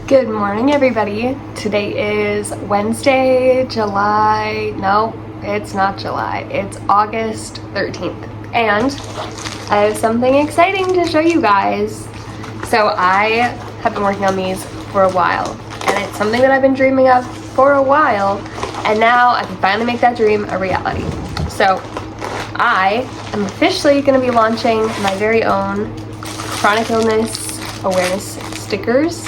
Good morning, everybody. Today is Wednesday, no, it's not July. It's August 13th. And I have something exciting to show you guys. So I have been working on these for a while, and it's something that I've been dreaming of for a while, and now I can finally make that dream a reality. So I am officially going to be launching my very own chronic illness awareness stickers.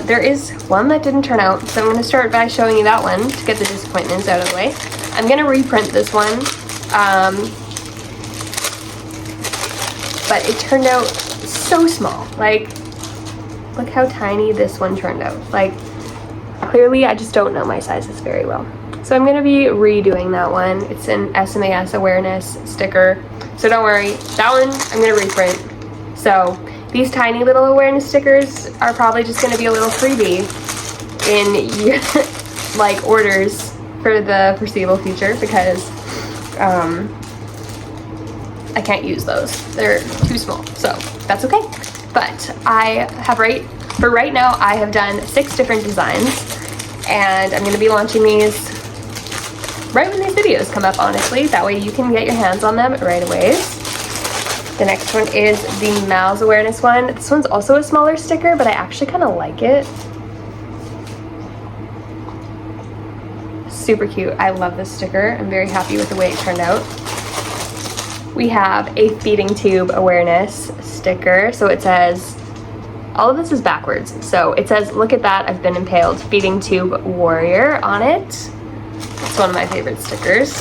There is one that didn't turn out, so I'm going to start by showing you that one to get the disappointments out of the way. I'm going to reprint this one, but it turned out so small. Like, look how tiny this one turned out. Like, clearly I just don't know my sizes very well. So I'm going to be redoing that one. It's an SMAS awareness sticker, so don't worry. That one I'm going to reprint. So these tiny little awareness stickers are probably just going to be a little freebie in your like orders for the foreseeable future, because I can't use those. They're too small, so that's okay. But I have for right now, I have done 6 different designs, and I'm going to be launching these right when these videos come up, honestly. That way you can get your hands on them right away. The next one is the Mouse awareness one. This one's also a smaller sticker, but I actually kind of like it. Super cute. I love this sticker. I'm very happy with the way it turned out. We have a feeding tube awareness sticker. So it says, all of this is backwards. So it says, "Look at that, I've been impaled. Feeding tube warrior" on it. It's one of my favorite stickers.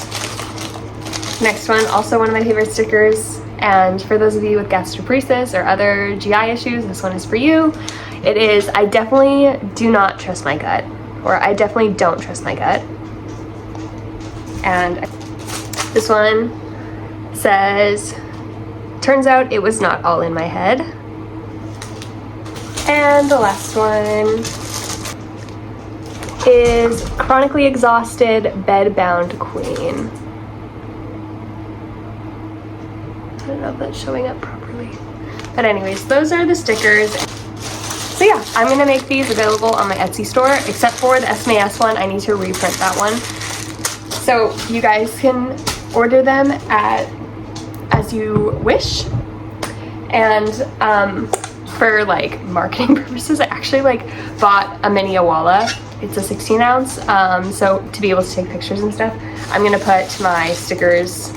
Next one, also one of my favorite stickers. And for those of you with gastroparesis or other GI issues, this one is for you. It is, "I definitely do not trust my gut," or "I definitely don't trust my gut." And this one says, "Turns out it was not all in my head." And the last one is "Chronically exhausted, bed-bound queen." I don't know if that's showing up properly. But anyways, those are the stickers. So yeah, I'm going to make these available on my Etsy store, except for the SMAS one. I need to reprint that one. So you guys can order them as you wish. And for like marketing purposes, I actually bought a mini Awala. It's a 16 ounce. So to be able to take pictures and stuff, I'm going to put my stickers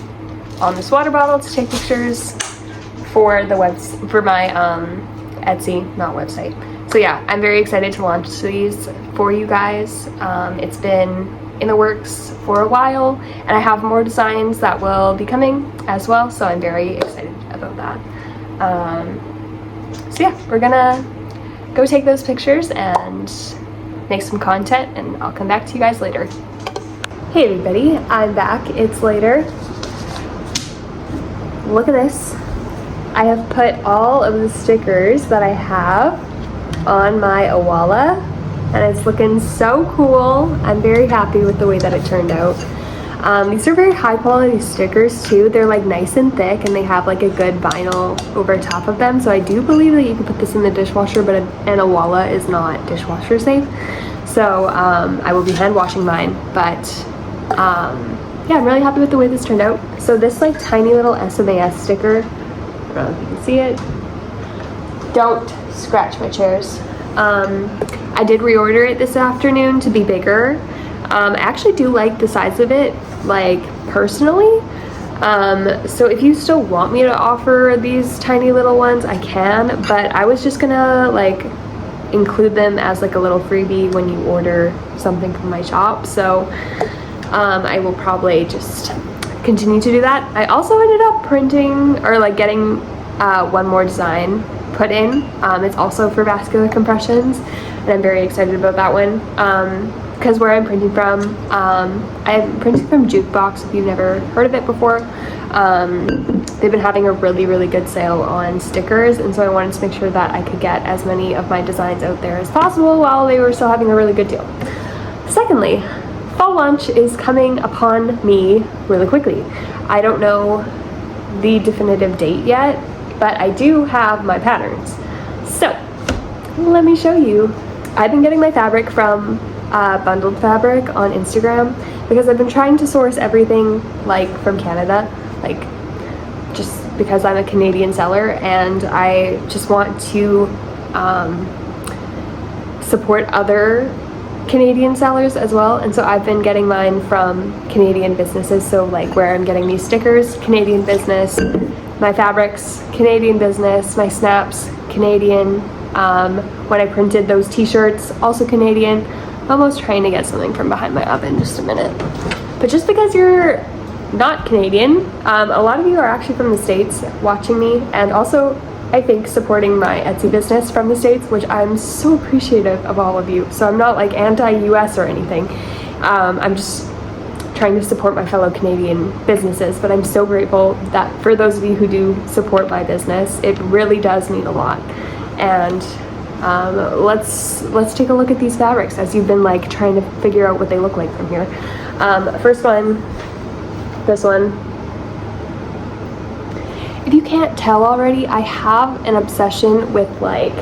on this water bottle to take pictures for my Etsy, not website. So yeah, I'm very excited to launch these for you guys. It's been in the works for a while, and I have more designs that will be coming as well, so I'm very excited about that. So yeah, we're gonna go take those pictures and make some content, and I'll come back to you guys later. Hey everybody, I'm back. It's later. Look at this. I have put all of the stickers that I have on my Awala, and it's looking so cool. I'm very happy with the way that it turned out. These are very high quality stickers too. They're like nice and thick, and they have like a good vinyl over top of them. So I do believe that you can put this in the dishwasher, but an Awala is not dishwasher safe. So I will be hand washing mine, but yeah, I'm really happy with the way this turned out. So this like tiny little SMAS sticker, I don't know if you can see it. Don't scratch my chairs. I did reorder it this afternoon to be bigger. I actually do like the size of it, like personally. So if you still want me to offer these tiny little ones, I can, but I was just gonna like include them as like a little freebie when you order something from my shop. So I will probably just continue to do that. I also ended up printing or like getting one more design put in. It's also for vascular compressions, and I'm very excited about that one. Because where I'm printing from, I'm printing from Jukebox, if you've never heard of it before. They've been having a really good sale on stickers, and so I wanted to make sure that I could get as many of my designs out there as possible while they were still having a really good deal. Secondly, fall launch is coming upon me really quickly. I don't know the definitive date yet. but I do have my patterns. So let me show you. I've been getting my fabric from Bundled Fabric on Instagram because I've been trying to source everything like from Canada, like just because I'm a Canadian seller and I just want to support other Canadian sellers as well. And so I've been getting mine from Canadian businesses. So like where I'm getting these stickers, Canadian business, my fabrics, Canadian business, my snaps, Canadian. When I printed those t-shirts, also Canadian. I'm almost trying to get something from behind my oven, just a minute. But just because you're not Canadian, a lot of you are actually from the States watching me, and also I think supporting my Etsy business from the States, which I'm so appreciative of all of you. So I'm not like anti-US or anything. I'm just trying to support my fellow Canadian businesses, but I'm so grateful that for those of you who do support my business, it really does mean a lot. And let's take a look at these fabrics as you've been like trying to figure out what they look like from here. First one, this one. If you can't tell already, I have an obsession with like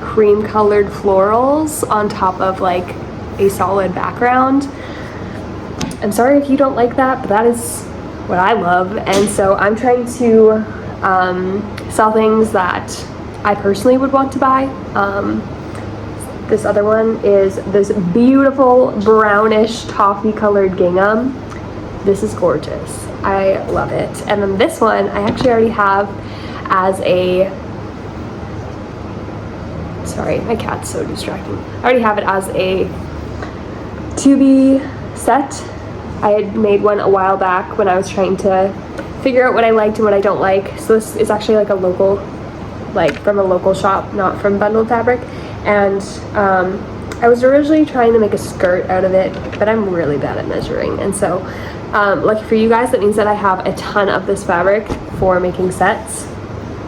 cream colored florals on top of like a solid background. I'm sorry if you don't like that, but that is what I love. And so I'm trying to sell things that I personally would want to buy. This other one is this beautiful brownish toffee colored gingham. This is gorgeous. I love it. And then this one I actually already have as a, sorry, my cat's so distracting. I already have it as a Tubie set. I had made one a while back when I was trying to figure out what I liked and what I don't like. So this is actually like a local, like from a local shop, not from Bundled Fabric. And I was originally trying to make a skirt out of it, but I'm really bad at measuring. And so lucky for you guys, that means that I have a ton of this fabric for making sets,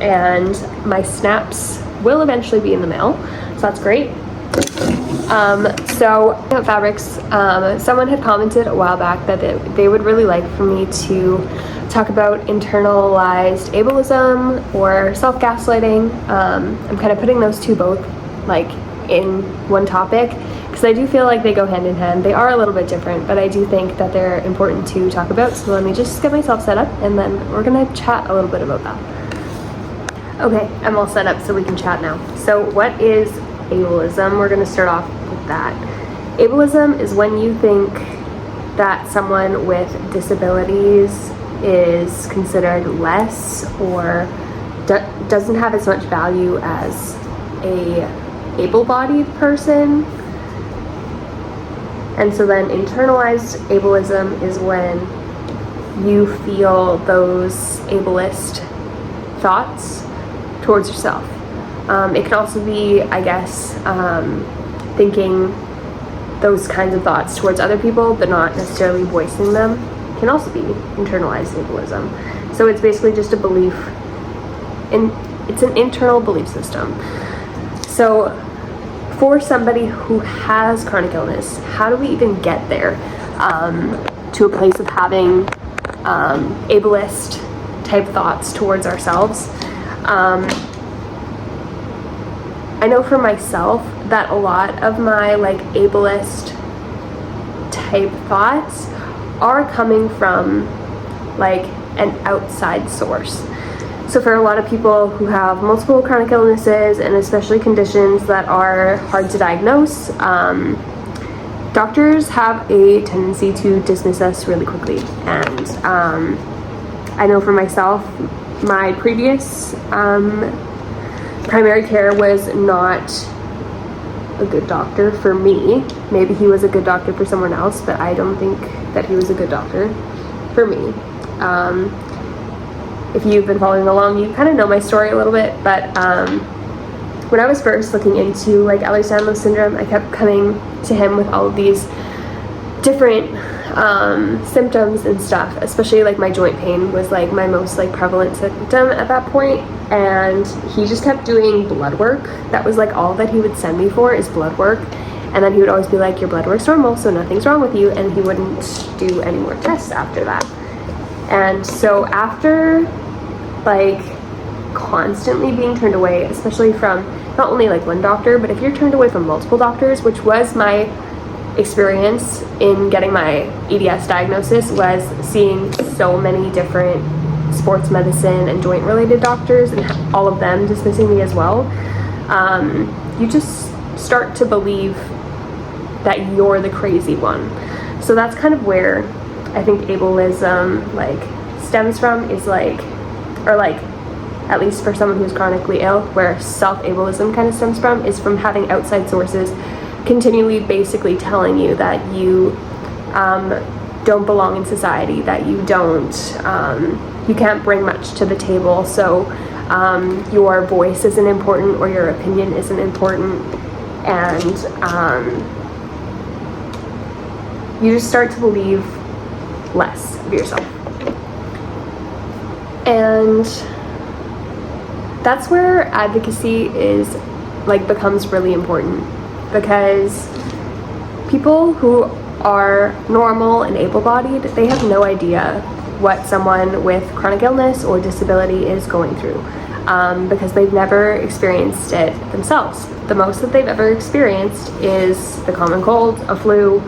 and my snaps will eventually be in the mail, so that's great. So fabrics, someone had commented a while back that they would really like for me to talk about internalized ableism or self-gaslighting. I'm kind of putting those two both like in one topic because I do feel like they go hand in hand. They are a little bit different, but I do think that they're important to talk about. So let me just get myself set up and then we're gonna chat a little bit about that. Okay, I'm all set up so we can chat now. So what is ableism? We're gonna start off with that. Ableism is when you think that someone with disabilities is considered less or doesn't have as much value as a able-bodied person. And so then internalized ableism is when you feel those ableist thoughts towards yourself. It can also be, I guess, thinking those kinds of thoughts towards other people but not necessarily voicing them can also be internalized ableism. So it's basically just a belief it's an internal belief system. So for somebody who has chronic illness, how do we even get there to a place of having ableist type thoughts towards ourselves? I know for myself that a lot of my like ableist type thoughts are coming from like an outside source. So for a lot of people who have multiple chronic illnesses and especially conditions that are hard to diagnose, doctors have a tendency to dismiss us really quickly. And I know for myself, my previous primary care was not a good doctor for me. Maybe he was a good doctor for someone else, but I don't think that he was a good doctor for me. If you've been following along, you kind of know my story a little bit, but when I was first looking into like Ehlers-Danlos syndrome, I kept coming to him with all of these different symptoms and stuff, especially like my joint pain was like my most like prevalent symptom at that point. And he just kept doing blood work. That was like all that he would send me for is blood work. And then he would always be like, your blood work's normal, so nothing's wrong with you. And he wouldn't do any more tests after that. And so after like constantly being turned away, especially from not only like one doctor, but if you're turned away from multiple doctors, which was my experience in getting my EDS diagnosis, was seeing so many different sports medicine and joint related doctors and all of them dismissing me as well. You just start to believe that you're the crazy one. So that's kind of where I think ableism like stems from, is like, or like at least for someone who's chronically ill, where self-ableism kind of stems from, is from having outside sources continually basically telling you that you don't belong in society, that you don't, you can't bring much to the table, so your voice isn't important or your opinion isn't important, and you just start to believe less of yourself. And that's where advocacy is like becomes really important, because people who are normal and able-bodied, they have no idea what someone with chronic illness or disability is going through, because they've never experienced it themselves. The most that they've ever experienced is the common cold, a flu,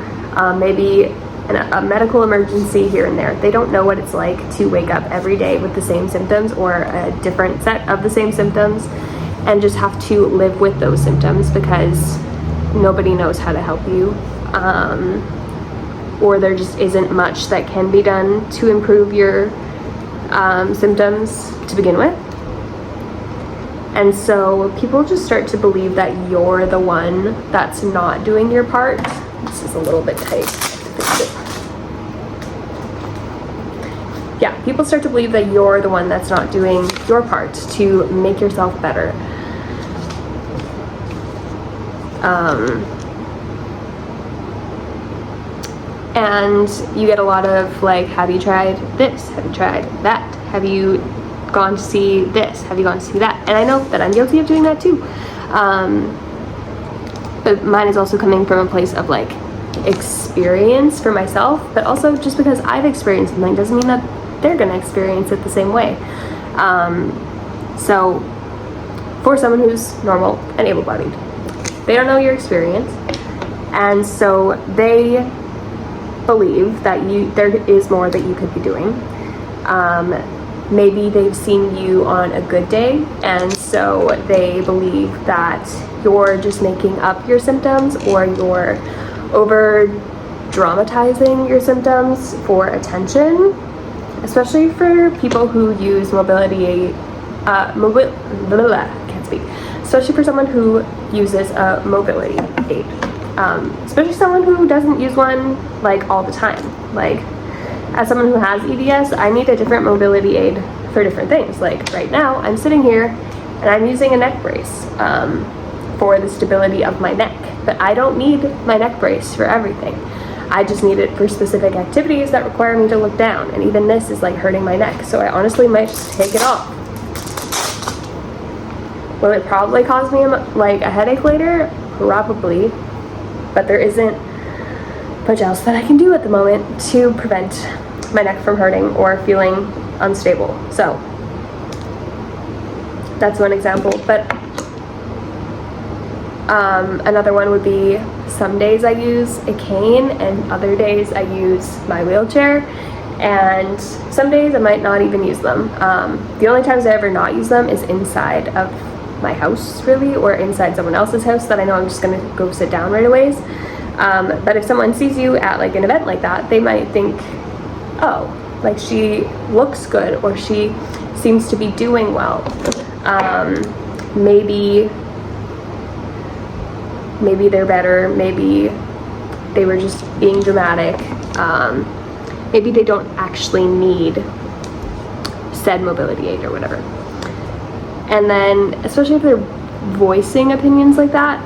maybe a medical emergency here and there. They don't know what it's like to wake up every day with the same symptoms or a different set of the same symptoms and just have to live with those symptoms because nobody knows how to help you, or there just isn't much that can be done to improve your symptoms to begin with. And so people just start to believe that you're the one that's not doing your part. This is a little bit tight. Yeah, people start to believe that you're the one that's not doing your part to make yourself better. And you get a lot of like, have you tried this? Have you tried that? Have you gone to see this? Have you gone to see that? And I know that I'm guilty of doing that too. But mine is also coming from a place of like experience for myself, but also just because I've experienced something doesn't mean that they're going to experience it the same way. So for someone who's normal and able-bodied, they don't know your experience, and so they believe that there is more that you could be doing. Maybe they've seen you on a good day, and so they believe that you're just making up your symptoms, or you're over dramatizing your symptoms for attention, especially for people who use especially for someone who uses a mobility aid, especially someone who doesn't use one like all the time. Like, as someone who has EDS, I need a different mobility aid for different things. Like right now, I'm sitting here and I'm using a neck brace for the stability of my neck, but I don't need my neck brace for everything. I just need it for specific activities that require me to look down, and even this is like hurting my neck, so I honestly might just take it off. Will it probably cause me like a headache later? Probably, but there isn't much else that I can do at the moment to prevent my neck from hurting or feeling unstable. So that's one example. But another one would be, some days I use a cane and other days I use my wheelchair, and some days I might not even use them. The only times I ever not use them is inside of my house, really, or inside someone else's house that I know I'm just gonna go sit down right away. But if someone sees you at like an event like that, they might think, oh, like she looks good, or she seems to be doing well. Maybe they're better, maybe they were just being dramatic, maybe they don't actually need said mobility aid or whatever. And then, especially if they're voicing opinions like that,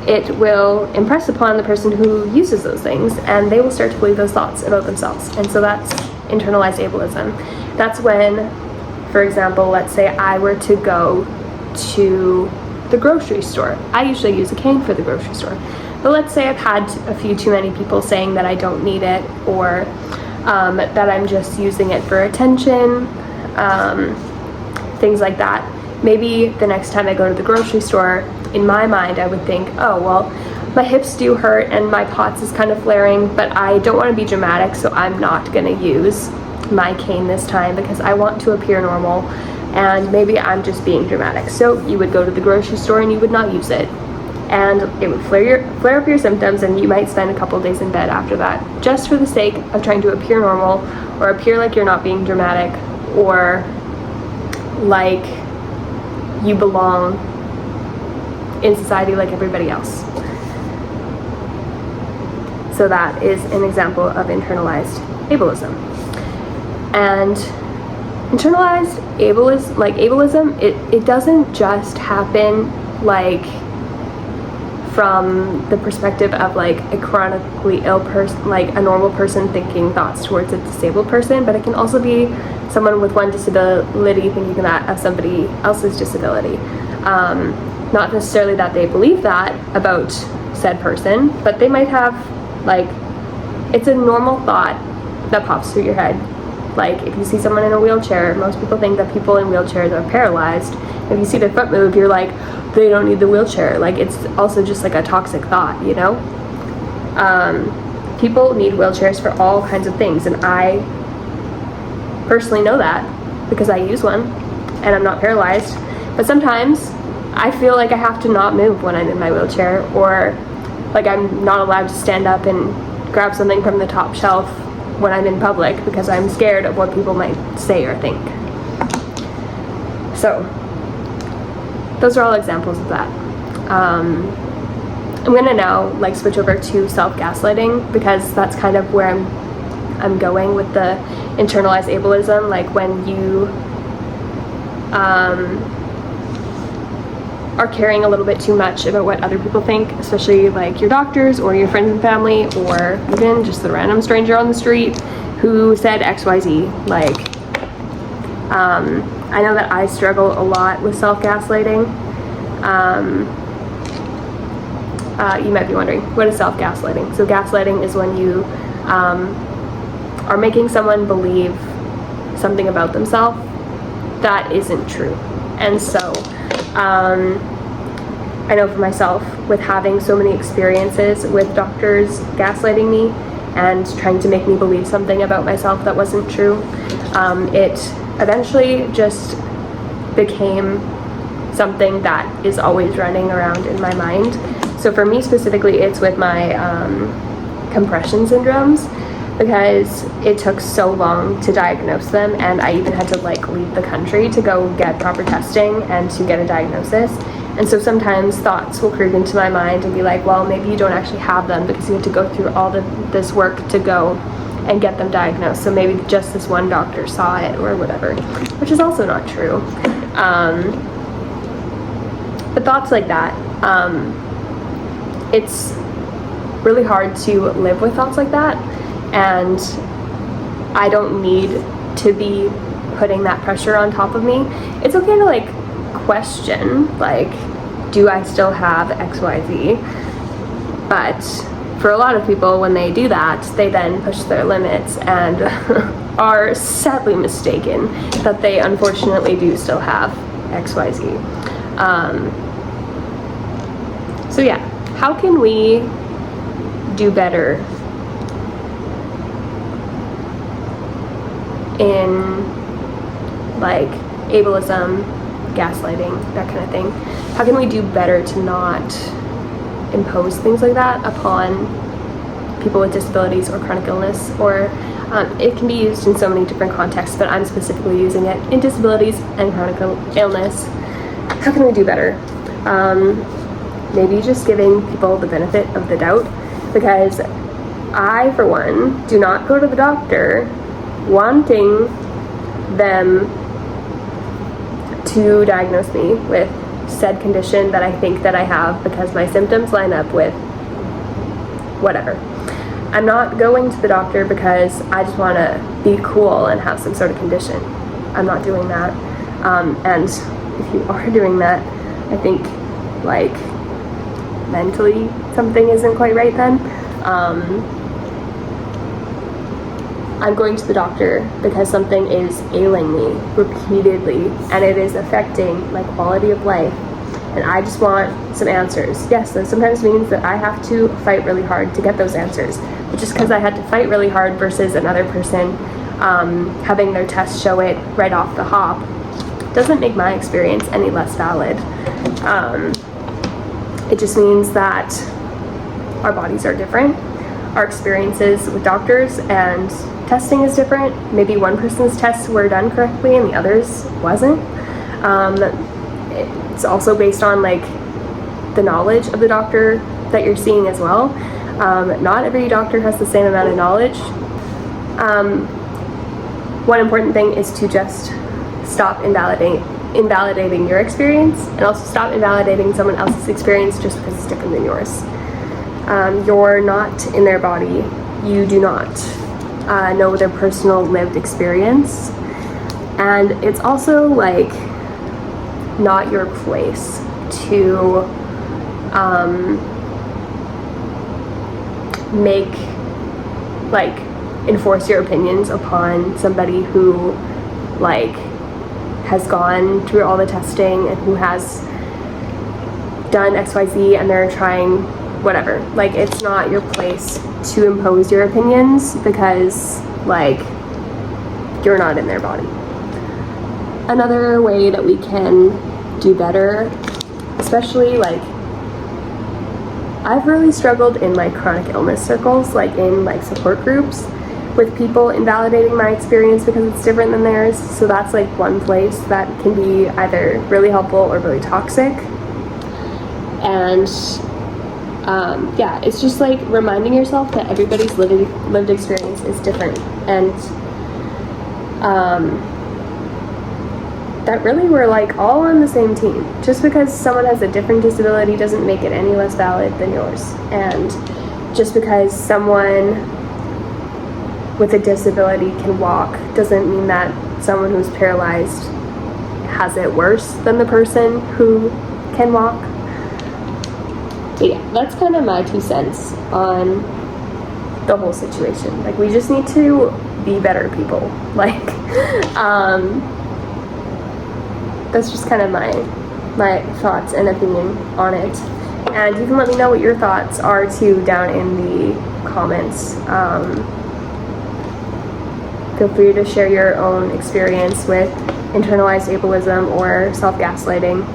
it will impress upon the person who uses those things, and they will start to believe those thoughts about themselves. And so that's internalized ableism. That's when, for example, let's say I were to go to the grocery store. I usually use a cane for the grocery store, but let's say I've had a few too many people saying that I don't need it, or that I'm just using it for attention, things like that. Maybe the next time I go to the grocery store, in my mind, I would think, oh, well, my hips do hurt and my POTS is kind of flaring, but I don't want to be dramatic, so I'm not going to use my cane this time because I want to appear normal, and maybe I'm just being dramatic. So you would go to the grocery store and you would not use it, and it would flare up your symptoms, and you might spend a couple days in bed after that, just for the sake of trying to appear normal, or appear like you're not being dramatic, or like you belong in society like everybody else. So that is an example of internalized ableism. And internalized ableism, it doesn't just happen like from the perspective of like a chronically ill person, like a normal person thinking thoughts towards a disabled person, but it can also be someone with one disability thinking that of somebody else's disability. Not necessarily that they believe that about said person, but they might have, like, it's a normal thought that pops through your head. Like, if you see someone in a wheelchair, most people think that people in wheelchairs are paralyzed. If you see their foot move, you're like, they don't need the wheelchair. Like, it's also just like a toxic thought, you know? People need wheelchairs for all kinds of things, and I personally know that because I use one and I'm not paralyzed. But sometimes I feel like I have to not move when I'm in my wheelchair, or like I'm not allowed to stand up and grab something from the top shelf when I'm in public because I'm scared of what people might say or think. So those are all examples of that. I'm gonna now like switch over to self-gaslighting, because that's kind of where I'm going with the internalized ableism. Like when you are caring a little bit too much about what other people think, especially like your doctors or your friends and family, or even just the random stranger on the street who said XYZ. Like, I know that I struggle a lot with self-gaslighting. You might be wondering, what is self-gaslighting? So gaslighting is when you are making someone believe something about themselves that isn't true. And so I know for myself, with having so many experiences with doctors gaslighting me and trying to make me believe something about myself that wasn't true, it eventually just became something that is always running around in my mind. So for me specifically, it's with my compression syndromes, because it took so long to diagnose them, and I even had to like leave the country to go get proper testing and to get a diagnosis. And so sometimes thoughts will creep into my mind and be like, well, maybe you don't actually have them because you have to go through all this work to go and get them diagnosed. So maybe just this one doctor saw it or whatever, which is also not true. But thoughts like that, it's really hard to live with thoughts like that. And I don't need to be putting that pressure on top of me. It's okay to like question, like, do I still have XYZ? But for a lot of people, when they do that, they then push their limits and are sadly mistaken that they unfortunately do still have XYZ. So yeah, how can we do better in like ableism, gaslighting, that kind of thing? How can we do better to not impose things like that upon people with disabilities or chronic illness? Or it can be used in so many different contexts, but I'm specifically using it in disabilities and chronic illness. How can we do better? Maybe just giving people the benefit of the doubt, because I, for one, do not go to the doctor wanting them to diagnose me with said condition that I think that I have because my symptoms line up with whatever. I'm not going to the doctor because I just want to be cool and have some sort of condition. I'm not doing that. And if you are doing that, I think like mentally something isn't quite right then. I'm going to the doctor because something is ailing me repeatedly and it is affecting my quality of life, and I just want some answers. Yes, that sometimes means that I have to fight really hard to get those answers, but just because I had to fight really hard versus another person having their test show it right off the hop doesn't make my experience any less valid. It just means that our bodies are different, our experiences with doctors and testing is different. Maybe one person's tests were done correctly and the others wasn't. It's also based on like the knowledge of the doctor that you're seeing as well. Not every doctor has the same amount of knowledge. One important thing is to just stop invalidating your experience, and also stop invalidating someone else's experience just because it's different than yours. You're not in their body. You do not know their personal lived experience, and it's also like not your place to enforce your opinions upon somebody who like has gone through all the testing and who has done XYZ and they're trying whatever. Like, it's not your place to impose your opinions because like you're not in their body. Another way that we can do better, especially like I've really struggled in like chronic illness circles, like in like support groups, with people invalidating my experience because it's different than theirs. So that's like one place that can be either really helpful or really toxic. And yeah, it's just like reminding yourself that everybody's lived experience is different, and that really we're like all on the same team. Just because someone has a different disability doesn't make it any less valid than yours. And just because someone with a disability can walk doesn't mean that someone who's paralyzed has it worse than the person who can walk. But yeah, that's kind of my 2 cents on the whole situation. Like, we just need to be better people. Like, that's just kind of my thoughts and opinion on it. And you can let me know what your thoughts are too down in the comments. Feel free to share your own experience with internalized ableism or self-gaslighting.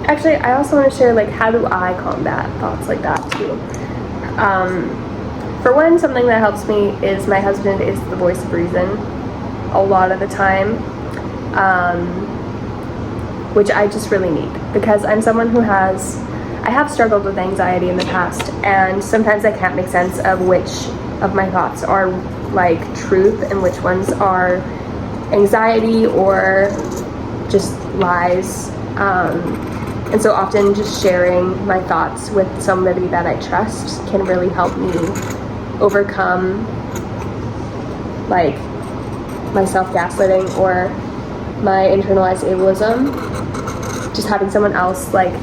Actually, I also want to share like how do I combat thoughts like that too. For one, something that helps me is my husband is the voice of reason a lot of the time, which I just really need, because I'm someone who I have struggled with anxiety in the past, and sometimes I can't make sense of which of my thoughts are like truth and which ones are anxiety or just lies. And so often just sharing my thoughts with somebody that I trust can really help me overcome like my self-gaslighting or my internalized ableism. Just having someone else like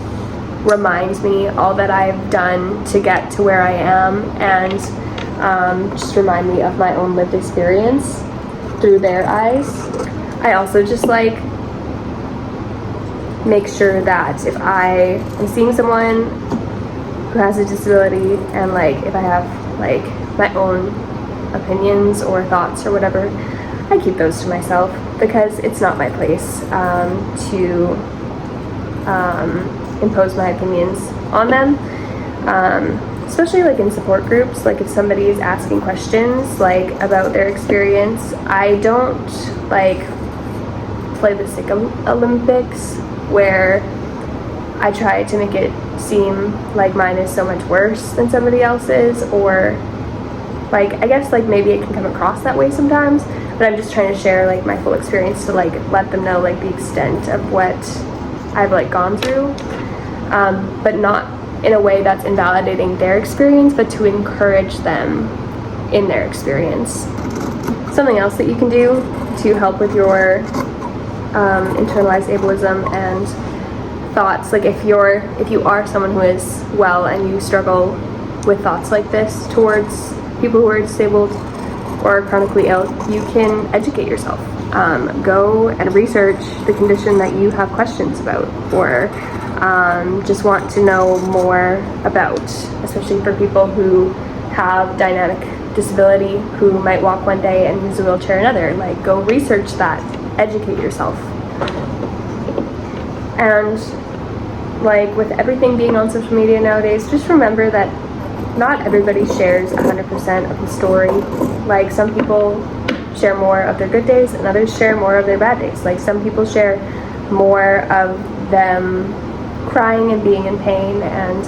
remind me all that I've done to get to where I am, and just remind me of my own lived experience through their eyes. I also just like make sure that if I am seeing someone who has a disability, and like if I have like my own opinions or thoughts or whatever, I keep those to myself, because it's not my place to impose my opinions on them, especially like in support groups. Like if somebody is asking questions like about their experience, I don't like play the sick Olympics where I try to make it seem like mine is so much worse than somebody else's, or like I guess like maybe it can come across that way sometimes, but I'm just trying to share like my full experience to like let them know like the extent of what I've like gone through, but not in a way that's invalidating their experience, but to encourage them in their experience. Something else that you can do to help with your internalized ableism and thoughts, like if you are someone who is well and you struggle with thoughts like this towards people who are disabled or chronically ill, you can educate yourself. Go and research the condition that you have questions about, or just want to know more about, especially for people who have dynamic disability, who might walk one day and use a wheelchair another. Like, go research that, educate yourself. And like with everything being on social media nowadays, just remember that not everybody shares 100% of the story. Like, some people share more of their good days and others share more of their bad days. Like, some people share more of them crying and being in pain and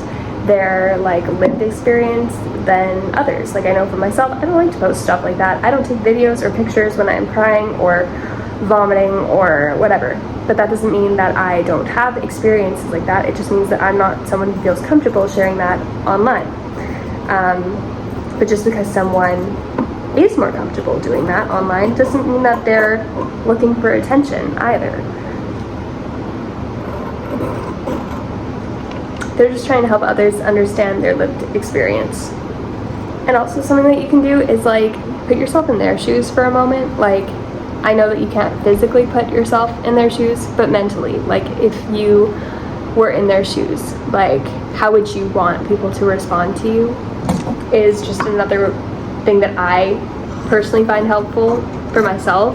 their like lived experience than others. Like, I know for myself, I don't like to post stuff like that. I don't take videos or pictures when I'm crying or vomiting or whatever. But that doesn't mean that I don't have experiences like that. It just means that I'm not someone who feels comfortable sharing that online. But just because someone is more comfortable doing that online doesn't mean that they're looking for attention either. They're just trying to help others understand their lived experience. And also something that you can do is like put yourself in their shoes for a moment. Like, I know that you can't physically put yourself in their shoes, but mentally, like if you were in their shoes, like how would you want people to respond to you is just another thing that I personally find helpful for myself.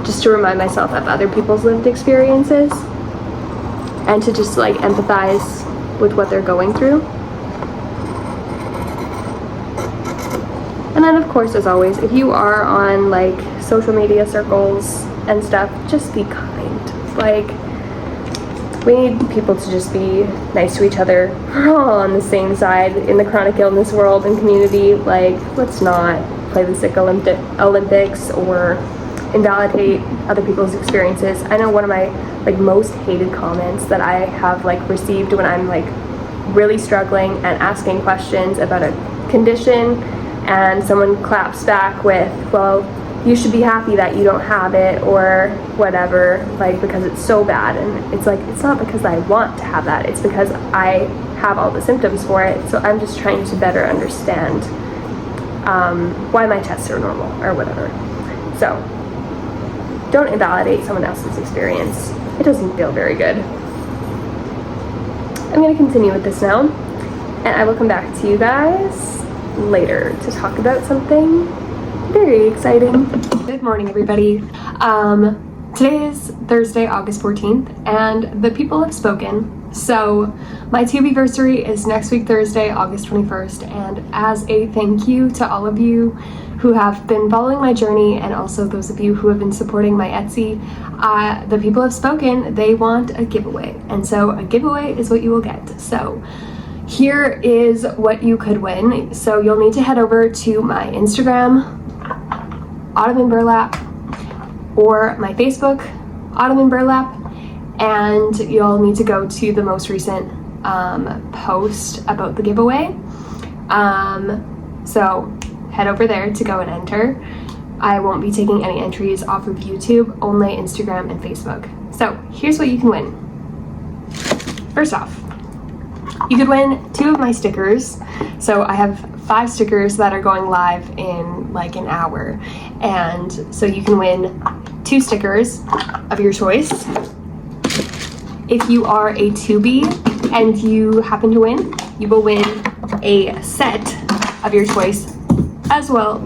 Just to remind myself of other people's lived experiences and to just like empathize with what they're going through. And then of course, as always, if you are on like social media circles and stuff, just be kind. Like, we need people to just be nice to each other. We're all on the same side in the chronic illness world and community. Like, let's not play the sick Olympics or invalidate other people's experiences. I know one of my like most hated comments that I have like received when I'm like really struggling and asking questions about a condition, and someone claps back with, well, you should be happy that you don't have it or whatever, like because it's so bad. And it's like, it's not because I want to have that, it's because I have all the symptoms for it. So I'm just trying to better understand why my tests are normal or whatever. So don't invalidate someone else's experience. It doesn't feel very good. I'm going to continue with this now, and I will come back to you guys later to talk about something very exciting. Good morning, everybody. Today is Thursday, August 14th, and the people have spoken. So my tubiversary is next week, Thursday, August 21st, and as a thank you to all of you who have been following my journey, and also those of you who have been supporting my Etsy, the people have spoken. They want a giveaway, and so a giveaway is what you will get. So here is what you could win. So you'll need to head over to my Instagram, Autumn in Burlap, or my Facebook, Autumn in Burlap, and you'll need to go to the most recent post about the giveaway. So head over there to go and enter. I won't be taking any entries off of YouTube, only Instagram and Facebook. So here's what you can win. First off, you could win 2 of my stickers. So I have 5 stickers that are going live in like an hour. And so you can win 2 stickers of your choice. If you are a Tubie and you happen to win, you will win a set of your choice as well.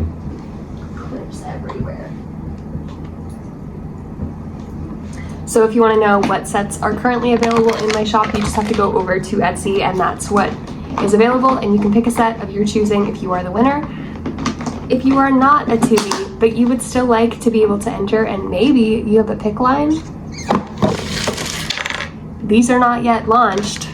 Clips everywhere. So if you want to know what sets are currently available in my shop, you just have to go over to Etsy, and that's what is available, and you can pick a set of your choosing if you are the winner. If you are not a Tubie, but you would still like to be able to enter, and maybe you have a pick line, these are not yet launched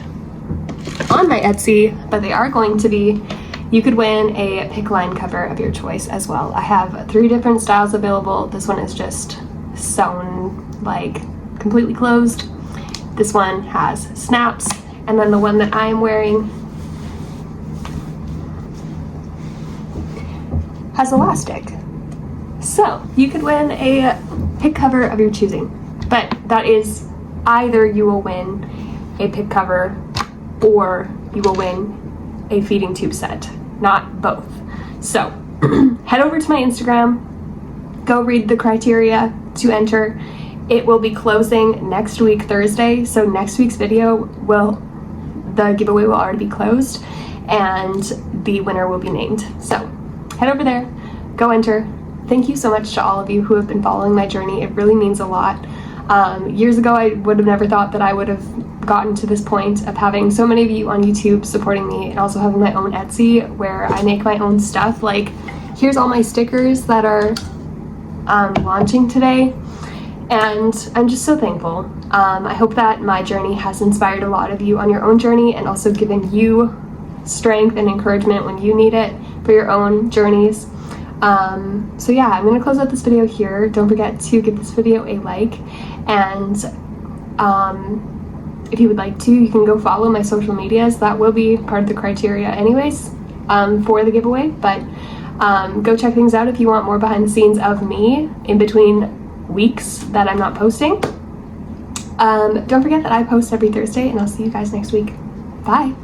on my Etsy, but they are going to be. You could win a pick line cover of your choice as well. I have 3 different styles available. This one is just sewn, like completely closed. This one has snaps, and then the one that I am wearing has elastic. So you could win a pick cover of your choosing, but that is either you will win a pick cover or you will win a feeding tube set, not both. So head over to my Instagram, go read the criteria to enter. It will be closing next week, Thursday. So next week's video the giveaway will already be closed and the winner will be named. So head over there, go enter. Thank you so much to all of you who have been following my journey. It really means a lot. Years ago, I would have never thought that I would have gotten to this point of having so many of you on YouTube supporting me, and also having my own Etsy where I make my own stuff. Like, here's all my stickers that are launching today, and I'm just so thankful. I hope that my journey has inspired a lot of you on your own journey, and also given you strength and encouragement when you need it for your own journeys. So yeah, I'm gonna close out this video here. Don't forget to give this video a like, and if you would like to, you can go follow my social medias. That will be part of the criteria anyways, for the giveaway, but go check things out if you want more behind the scenes of me in between weeks that I'm not posting. Don't forget that I post every Thursday, and I'll see you guys next week. Bye.